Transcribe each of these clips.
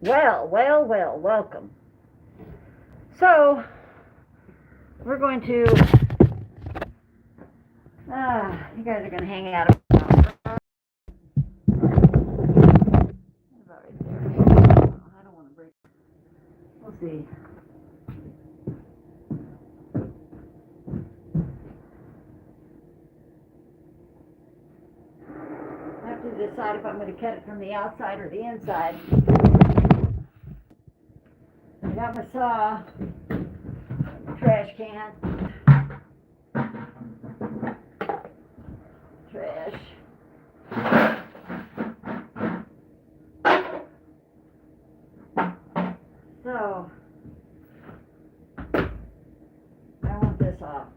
Well, welcome. So, we're going to, you guys are going to hang out about right there. I don't want to break. We'll see. I have to decide if I'm going to cut it from the outside or the inside. I got my saw, trash can, trash. So, I want this off.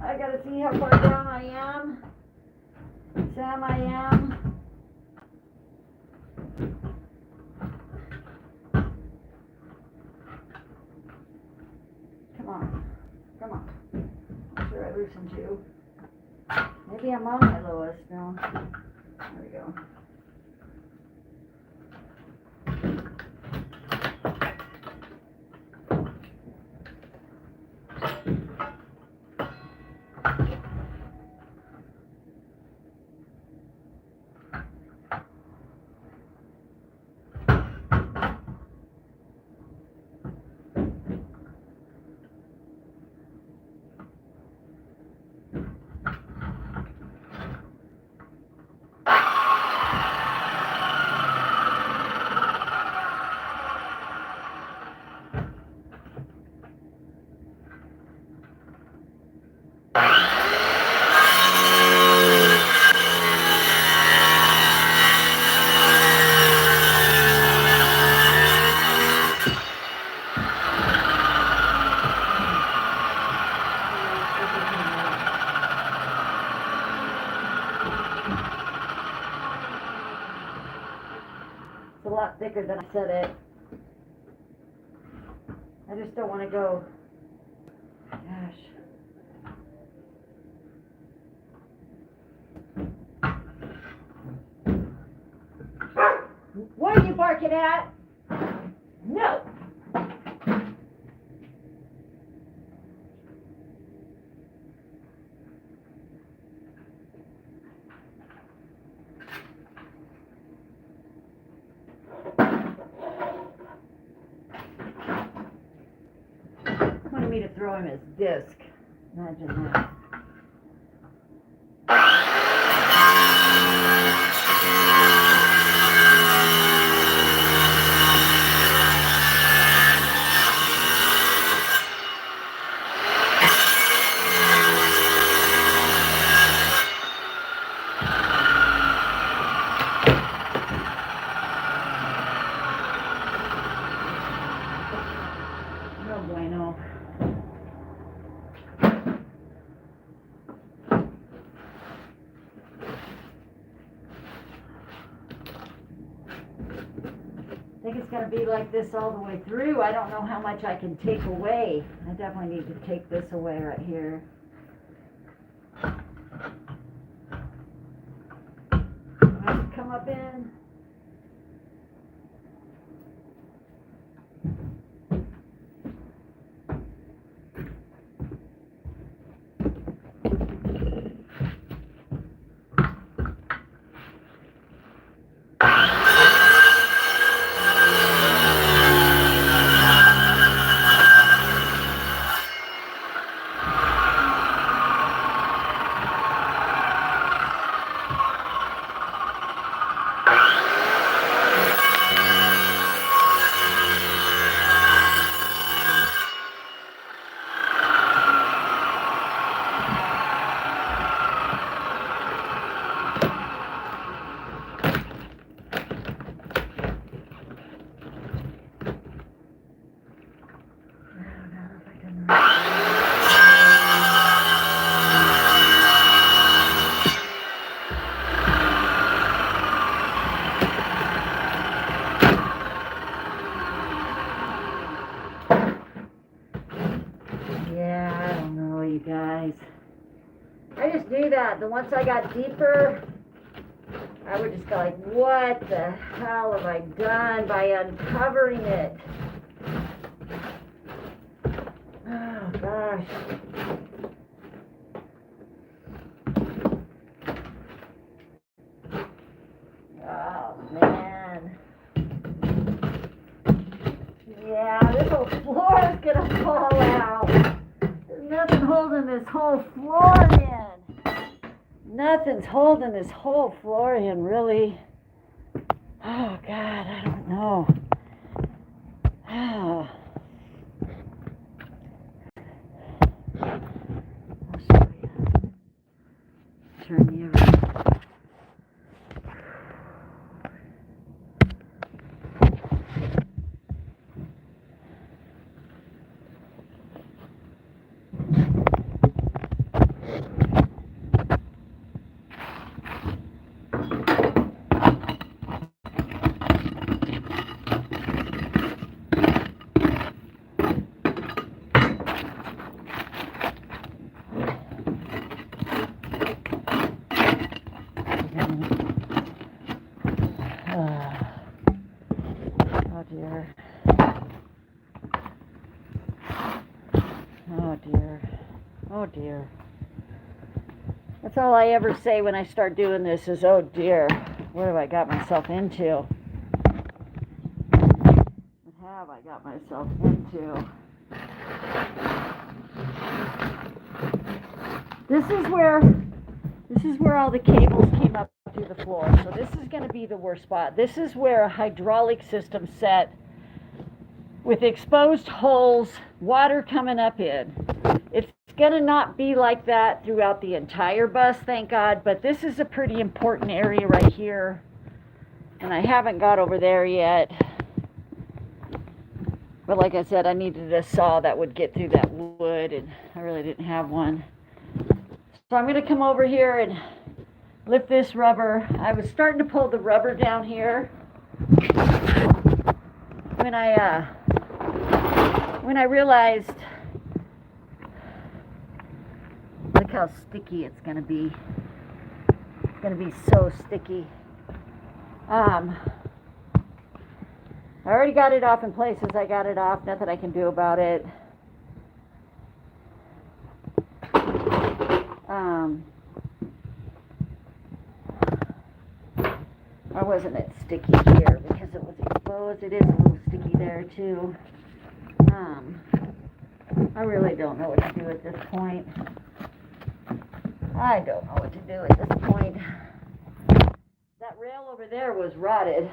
I gotta see how far down I am. Sam, I am. Come on. I'm sure I loosened you. Maybe I'm on my lowest. No. There we go. It's a lot thicker than I said it. I just don't want to go. Gosh. What are you barking at? No. Wanted me to throw him his disc. Imagine that. No bueno. I think it's going to be like this all the way through. I don't know how much I can take away. I definitely need to take this away right here. I have to come up in. Yeah, I don't know, you guys. I just knew that. The once I got deeper, I would just go like, what the hell have I done by uncovering it? Oh, gosh. Oh, man. Yeah, this whole floor is gonna fall out. There's nothing holding this whole floor in. Nothing's holding this whole floor in, really. Oh, God, I don't know. Oh. I'll show you. Turn you around. Oh dear. Oh dear. Oh dear. That's all I ever say when I start doing this is, oh dear, what have I got myself into? What have I got myself into? This is where all the cables came up through the floor. So this is going to be the worst spot. This is where a hydraulic system set with exposed holes, water coming up in. It's going to not be like that throughout the entire bus, thank God, but this is a pretty important area right here. And I haven't got over there yet. But like I said, I needed a saw that would get through that wood, and I really didn't have one. So I'm going to come over here and lift this rubber. I was starting to pull the rubber down here when I realized, look how sticky it's going to be. It's going to be so sticky. I already got it off in places. I got it off. Nothing I can do about it. Or wasn't it sticky here because it was exposed? It is a little sticky there too. I really don't know what to do at this point. I don't know what to do at this point. That rail over there was rotted.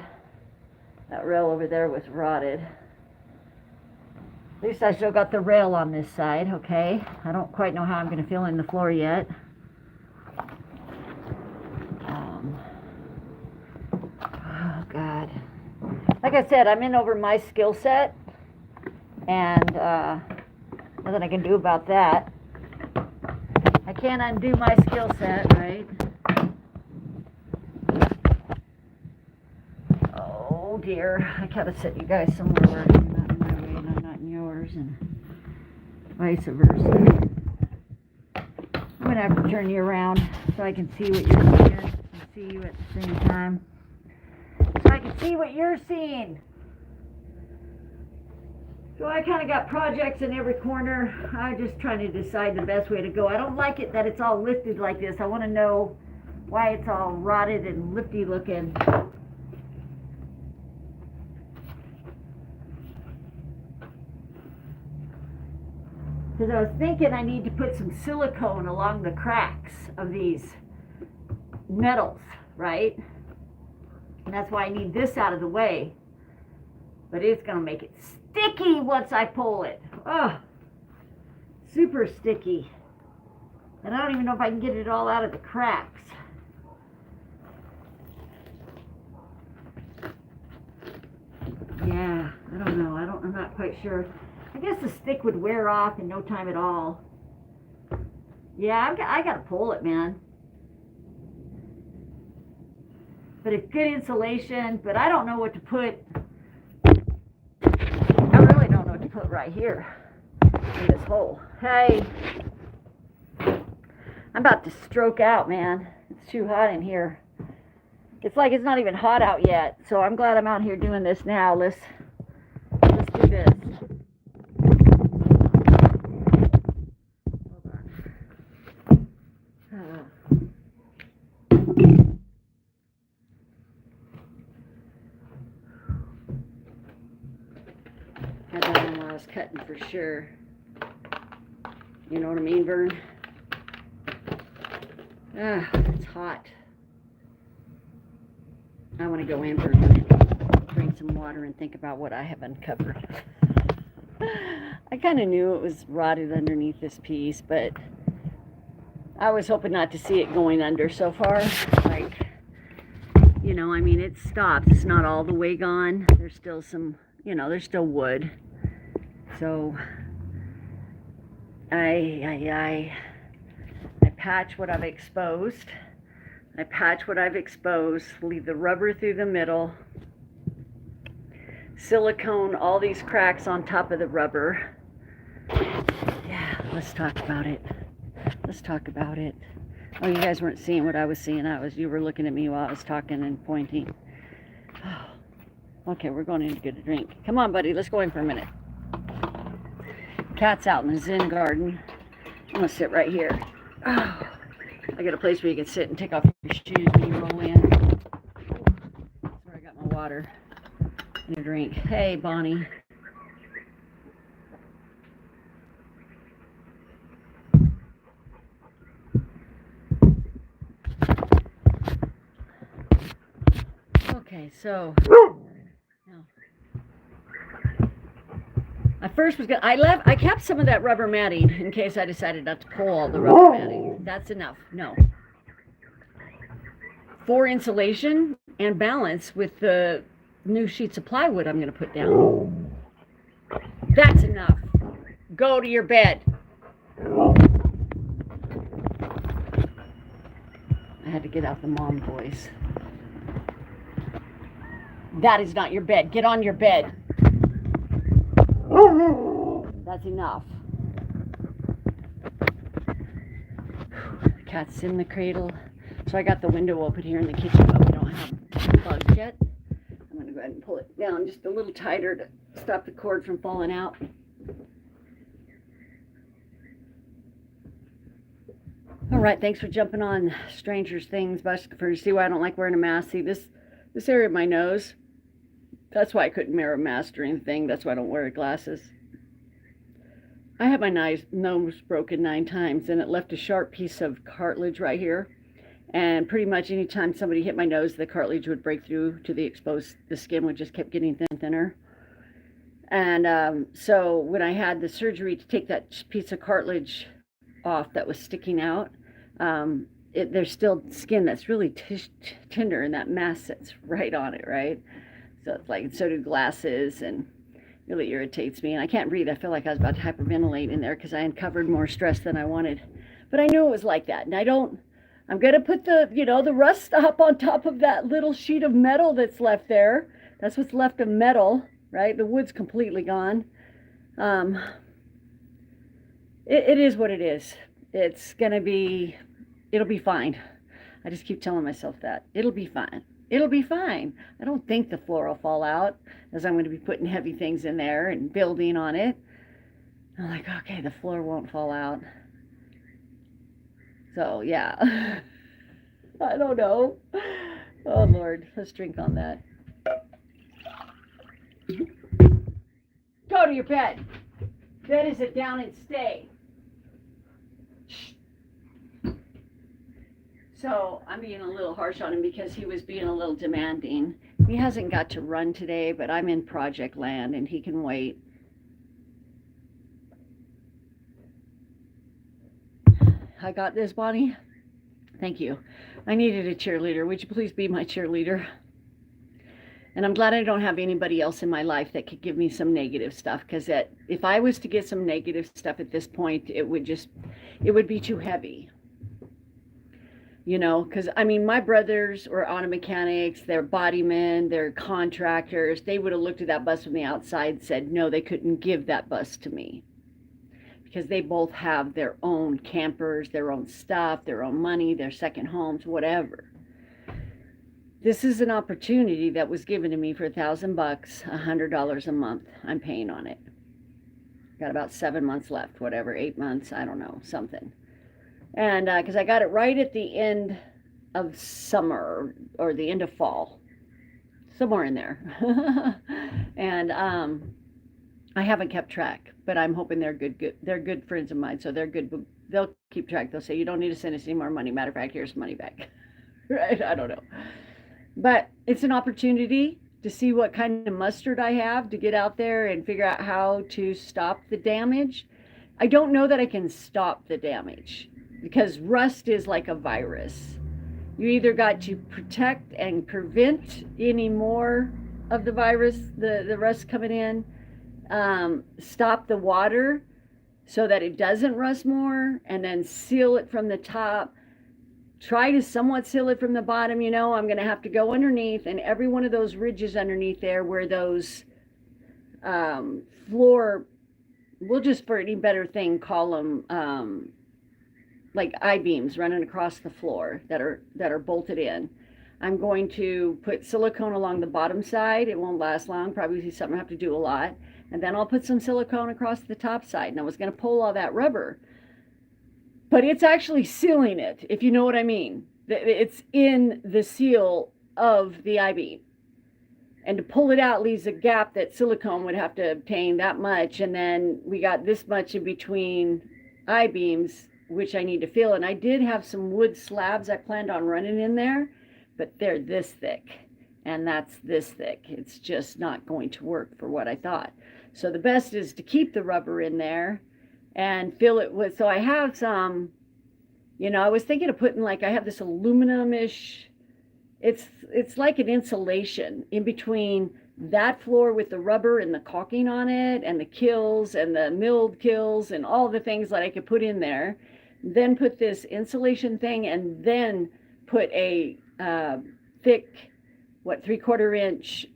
That rail over there was rotted. At least I still got the rail on this side, okay? I don't quite know how I'm going to fill in the floor yet. Oh, God. Like I said, I'm in over my skill set. And nothing I can do about that. I can't undo my skill set, right? Oh, dear. I gotta set you guys somewhere where I'm not in my way and I'm not in yours, and vice versa. I'm gonna have to turn you around so I can see what you're seeing and see you at the same time. So I can see what you're seeing. So I kind of got projects in every corner. I'm just trying to decide the best way to go. I don't like it that it's all lifted like this. I want to know why it's all rotted and lifty looking. Because I was thinking I need to put some silicone along the cracks of these metals, right? And that's why I need this out of the way. But it's going to make it sticky once I pull it. Oh, super sticky. And I don't even know if I can get it all out of the cracks. Yeah, I don't know. I'm not quite sure. I guess the stick would wear off in no time at all. Yeah, I got to pull it, man. But it's good insulation, but I don't know what to put. I really don't know what to put right here in this hole. Hey, I'm about to stroke out, man. It's too hot in here. It's like it's not even hot out yet. So I'm glad I'm out here doing this now. Let's do this. Had that on while I was cutting for sure. You know what I mean, Vern? Ah, it's hot. I want to go in, Vern, drink some water and think about what I have uncovered. I kind of knew it was rotted underneath this piece, but I was hoping not to see it going under so far. Like, you know, I mean, it stops. It's not all the way gone. There's still some, you know, there's still wood. So I patch what I've exposed. Leave the rubber through the middle. Silicone all these cracks on top of the rubber. Yeah, let's talk about it. Oh, you guys weren't seeing what I was seeing. You were looking at me while I was talking and pointing. Oh, okay, we're going in to get a drink. Come on, buddy, let's go in for a minute. Cat's out in the Zen garden. I'm gonna sit right here. Oh, I got a place where you can sit and take off your shoes when you roll in. That's where I got my water and a drink. Hey, Bonnie. Okay, so now, I first was gonna. I kept some of that rubber matting in case I decided not to pull all the rubber matting. That's enough. No. For insulation and balance with the new sheets of plywood I'm going to put down. That's enough. Go to your bed. I had to get out the mom voice. That is not your bed. Get on your bed. That's enough. The cat's in the cradle. So I got the window open here in the kitchen, but we don't have bugs yet. I'm going to go ahead and pull it down just a little tighter to stop the cord from falling out. All right, thanks for jumping on Stranger's Things. For you see why I don't like wearing a mask. See this area of my nose. That's why I couldn't wear a mask or anything. That's why I don't wear glasses. I had my nose broken 9 times, and it left a sharp piece of cartilage right here. And pretty much anytime somebody hit my nose, the cartilage would break through to the exposed. The skin would just keep getting thinner. And so when I had the surgery to take that piece of cartilage off that was sticking out, there's still skin that's really tender, and that mass sits right on it, right? So it's like, so do glasses, and really irritates me. And I can't breathe. I feel like I was about to hyperventilate in there because I uncovered more stress than I wanted. But I knew it was like that. And I'm going to put the rust stop on top of that little sheet of metal that's left there. That's what's left of metal, right? The wood's completely gone. It is what it is. It'll be fine. I just keep telling myself that. It'll be fine. It'll be fine. I don't think the floor will fall out, as I'm going to be putting heavy things in there and building on it. I'm like, okay, the floor won't fall out. So, yeah. I don't know. Oh, Lord. Let's drink on that. Go to your bed. Bed is it down and stay. So I'm being a little harsh on him because he was being a little demanding. He hasn't got to run today, but I'm in project land and he can wait. I got this, Bonnie. Thank you. I needed a cheerleader. Would you please be my cheerleader? And I'm glad I don't have anybody else in my life that could give me some negative stuff, because if I was to get some negative stuff at this point, it would be too heavy. You know, because I mean, my brothers were auto mechanics, they're bodymen, they're contractors. They would have looked at that bus from the outside and said, no, they couldn't give that bus to me. Because they both have their own campers, their own stuff, their own money, their second homes, whatever. this is an opportunity that was given to me for $1,000, $100 a month. I'm paying on it. Got about 7 months left, whatever, 8 months, I don't know, something. And because I got it right at the end of summer or the end of fall, somewhere in there. And I haven't kept track, but I'm hoping they're good. They're good friends of mine, so they're good. They'll keep track. They'll say, you don't need to send us any more money. Matter of fact, here's money back. Right? I don't know. But it's an opportunity to see what kind of mustard I have to get out there and figure out how to stop the damage. I don't know that I can stop the damage because rust is like a virus. You either got to protect and prevent any more of the virus, the rust coming in, stop the water so that it doesn't rust more, and then seal it from the top. Try to somewhat seal it from the bottom. You know, I'm going to have to go underneath, and every one of those ridges underneath there where those floor, we'll just for any better thing call them like I-beams running across the floor that are bolted in. I'm going to put silicone along the bottom side. It won't last long, probably something I have to do a lot. And then I'll put some silicone across the top side. And I was going to pull all that rubber, but it's actually sealing it, if you know what I mean. It's in the seal of the I-beam. And to pull it out leaves a gap that silicone would have to obtain that much. And then we got this much in between I-beams, which I need to fill. And I did have some wood slabs I planned on running in there, but they're this thick and that's this thick. It's just not going to work for what I thought. So the best is to keep the rubber in there and fill it with, so I have some, you know, I was thinking of putting like, I have this aluminum-ish, it's like an insulation in between that floor with the rubber and the caulking on it and the kills and the milled kills and all the things that I could put in there. Then put this insulation thing and then put a thick, 3/4 inch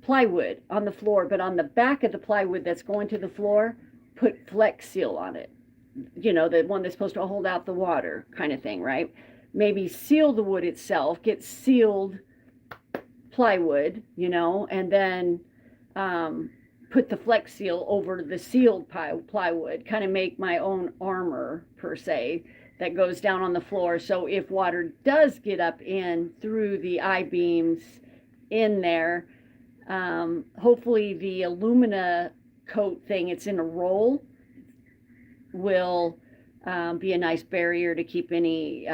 plywood on the floor, but on the back of the plywood that's going to the floor, put Flex Seal on it. You know, the one that's supposed to hold out the water kind of thing, right? Maybe seal the wood itself, get sealed plywood, you know, and then put the Flex Seal over the sealed plywood, kind of make my own armor per se that goes down on the floor. So if water does get up in through the I-beams in there, hopefully the alumina coat thing, it's in a roll, will be a nice barrier to keep any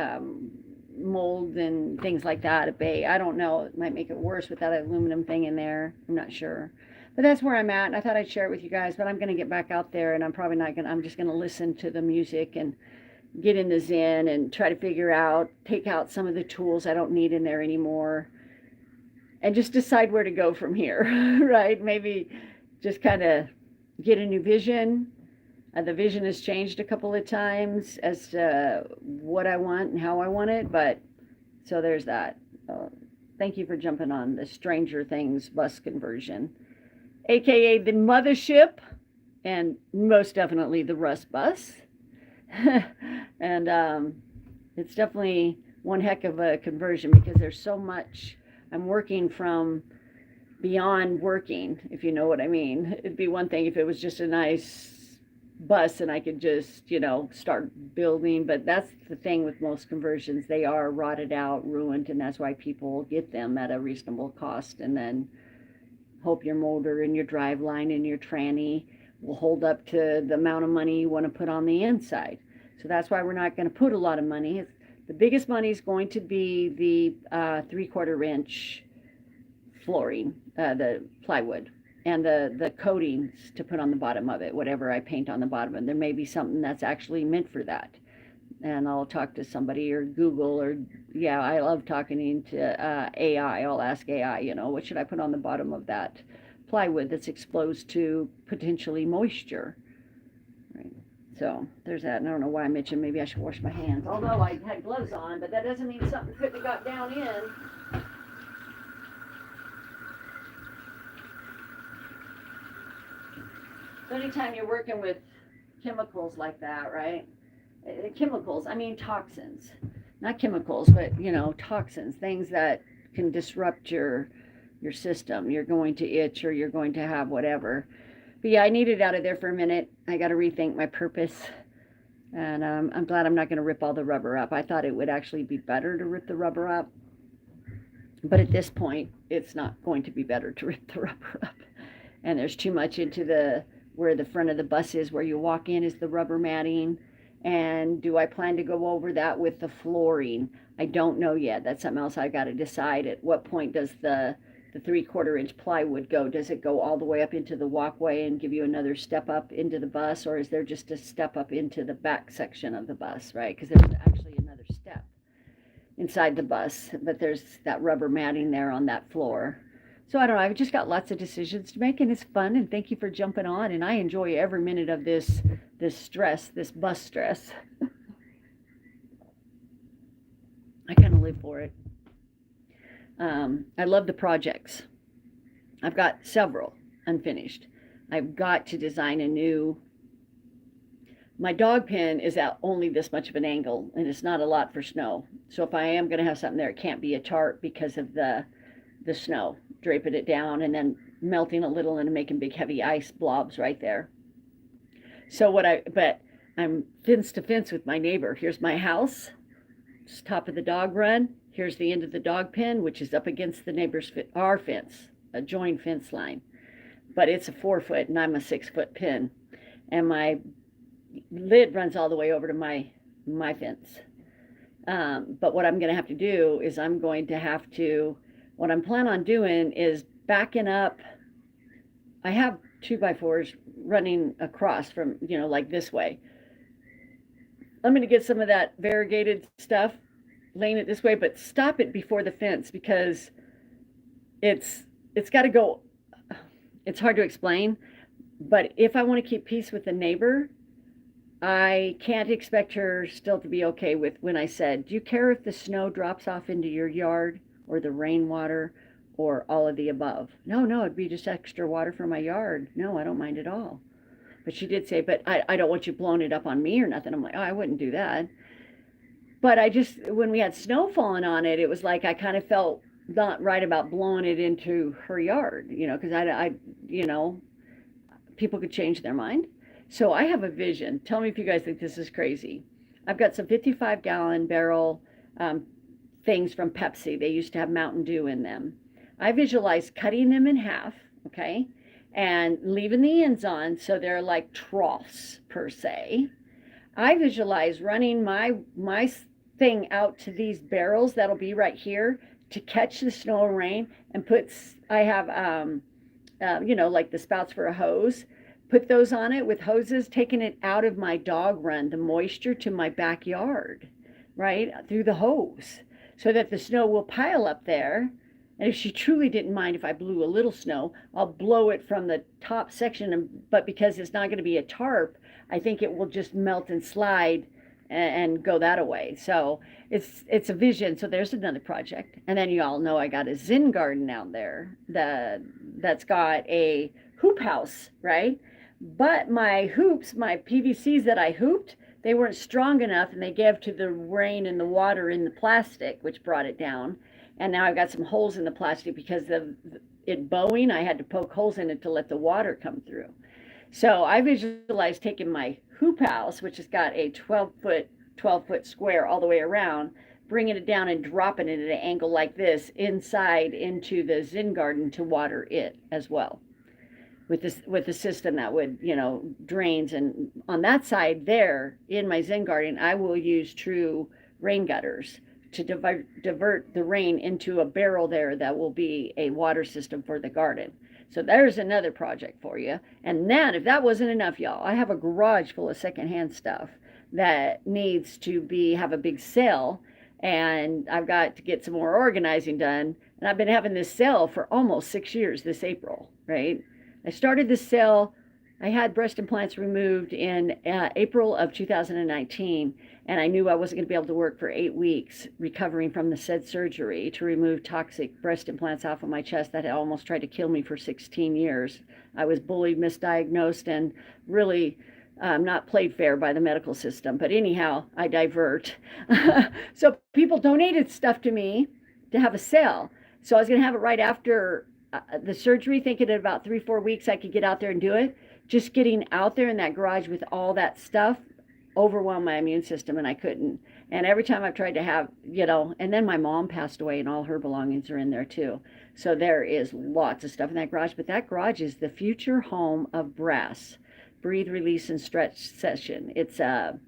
mold and things like that at bay. I don't know, it might make it worse with that aluminum thing in there. I'm not sure. But that's where I'm at, and I thought I'd share it with you guys, but I'm going to get back out there, and I'm probably not going to, I'm just going to listen to the music and get in the zen and try to figure out, take out some of the tools I don't need in there anymore, and just decide where to go from here, right? Maybe just kind of get a new vision. The vision has changed a couple of times as to what I want and how I want it, but so there's that. Thank you for jumping on the Stranger Things bus conversion, aka the mothership, and most definitely the Rust bus. And it's definitely one heck of a conversion because there's so much. I'm working from beyond working, if you know what I mean. It'd be one thing if it was just a nice bus and I could just, you know, start building, but that's the thing with most conversions. They are rotted out, ruined, and that's why people get them at a reasonable cost, and then hope your motor and your drive line and your tranny will hold up to the amount of money you want to put on the inside. So that's why we're not going to put a lot of money. The biggest money is going to be the 3/4 inch flooring, the plywood, and the coatings to put on the bottom of it, whatever I paint on the bottom. And there may be something that's actually meant for that. And I'll talk to somebody or Google, or yeah, I love talking to AI. I'll ask AI, you know, what should I put on the bottom of that plywood that's exposed to potentially moisture. Right. So there's that. And I don't know why I mentioned maybe I should wash my hands. Although I had gloves on, but that doesn't mean something couldn't have got down in. So anytime you're working with chemicals like that, right? Chemicals, I mean toxins. not chemicals, but toxins, things that can disrupt your system. You're going to itch or you're going to have whatever. But yeah, I need it out of there for a minute. I got to rethink my purpose. And I'm glad I'm not going to rip all the rubber up. I thought it would actually be better to rip the rubber up. But at this point, it's not going to be better to rip the rubber up. And there's too much into where the front of the bus is, where you walk in is the rubber matting. And do I plan to go over that with the flooring? I don't know yet. That's something else I got to decide. At what point does the 3/4 inch plywood go? Does it go all the way up into the walkway and give you another step up into the bus, or is there just a step up into the back section of the bus, right? Because there's actually another step inside the bus, but there's that rubber matting there on that floor. So I don't know. I've just got lots of decisions to make, and it's fun. And thank you for jumping on. And I enjoy every minute of this stress, this bus stress. I kind of live for it. I love the projects. I've got several unfinished. I've got to design a new. My dog pen is at only this much of an angle, and it's not a lot for snow. So if I am going to have something there, it can't be a tarp because of the snow, draping it down and then melting a little and making big heavy ice blobs right there. So but I'm fence to fence with my neighbor. Here's my house, it's top of the dog run. Here's the end of the dog pen, which is up against the neighbor's our fence, a joined fence line. But it's a 4-foot and I'm a 6-foot pin. And my lid runs all the way over to my fence. But what I'm going to have to do is what I'm planning on doing is backing up. I have 2x4s running across from, like this way. I'm going to get some of that variegated stuff, laying it this way, but stop it before the fence because it's got to go. It's hard to explain, but if I want to keep peace with the neighbor, I can't expect her still to be okay with when I said, do you care if the snow drops off into your yard or the rainwater or all of the above? No, it'd be just extra water for my yard. No, I don't mind at all. But she did say, but I don't want you blowing it up on me or nothing. I'm like, oh, I wouldn't do that. But when we had snow falling on it, it was like I kind of felt not right about blowing it into her yard, because I people could change their mind. So I have a vision. Tell me if you guys think this is crazy. I've got some 55-gallon barrel things from Pepsi. They used to have Mountain Dew in them. I visualize cutting them in half, okay, and leaving the ends on so they're like troughs per se. I visualize running my thing out to these barrels that'll be right here to catch the snow and rain, and I have like the spouts for a hose. Put those on it with hoses, taking it out of my dog run, the moisture to my backyard, right, through the hose, so that the snow will pile up there. And if she truly didn't mind if I blew a little snow, I'll blow it from the top section. But because it's not going to be a tarp, I think it will just melt and slide and go that away. So it's a vision. So there's another project. And then you all know I got a Zen garden out there that's got a hoop house, right? But my hoops, my PVCs that I hooped, they weren't strong enough, and they gave to the rain and the water in the plastic, which brought it down. And now I've got some holes in the plastic because of it bowing. I had to poke holes in it to let the water come through. So I visualized taking my hoop house, which has got a 12-foot square all the way around, bringing it down and dropping it at an angle like this inside into the Zen garden to water it as well. With the system that would, drains. And on that side there in my Zen garden, I will use true rain gutters to divert the rain into a barrel there that will be a water system for the garden. So there's another project for you. And then if that wasn't enough, y'all, I have a garage full of secondhand stuff that needs to have a big sale, and I've got to get some more organizing done. And I've been having this sale for almost 6 years this April, right? I started this sale. I had breast implants removed in April of 2019, and I knew I wasn't going to be able to work for 8 weeks recovering from the said surgery to remove toxic breast implants off of my chest that had almost tried to kill me for 16 years. I was bullied, misdiagnosed, and really not played fair by the medical system. But anyhow, I divert. So people donated stuff to me to have a sale. So I was going to have it right after the surgery, thinking in about 3-4 weeks I could get out there and do it. Just getting out there in that garage with all that stuff overwhelmed my immune system, and I couldn't. And every time I've tried to have, and then my mom passed away and all her belongings are in there too. So there is lots of stuff in that garage, but that garage is the future home of Brass. Breathe, Release, and Stretch Session. It's a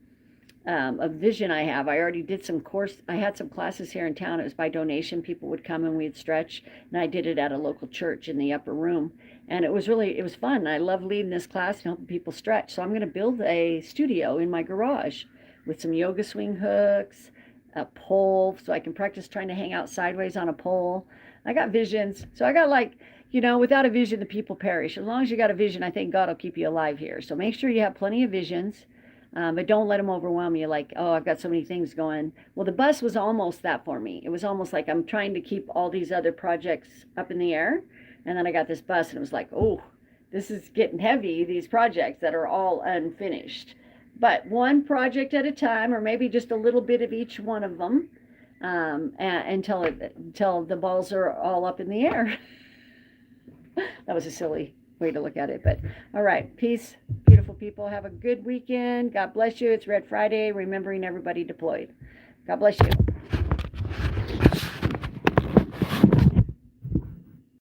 vision I have. I already did some course. I had some classes here in town. It was by donation. People would come and we'd stretch, and I did it at a local church in the upper room. And it was fun. I love leading this class and helping people stretch. So I'm going to build a studio in my garage with some yoga swing hooks, a pole, so I can practice trying to hang out sideways on a pole. I got visions. So I got without a vision, the people perish. As long as you got a vision, I think God will keep you alive here. So make sure you have plenty of visions. But don't let them overwhelm you like, oh, I've got so many things going. Well, the bus was almost that for me. It was almost like I'm trying to keep all these other projects up in the air. And then I got this bus and it was like, oh, this is getting heavy, these projects that are all unfinished. But one project at a time, or maybe just a little bit of each one of them, until the balls are all up in the air. That was a silly way to look at it, but all right. Peace, beautiful people. Have a good weekend. God bless you. It's Red Friday, remembering everybody deployed. God bless you.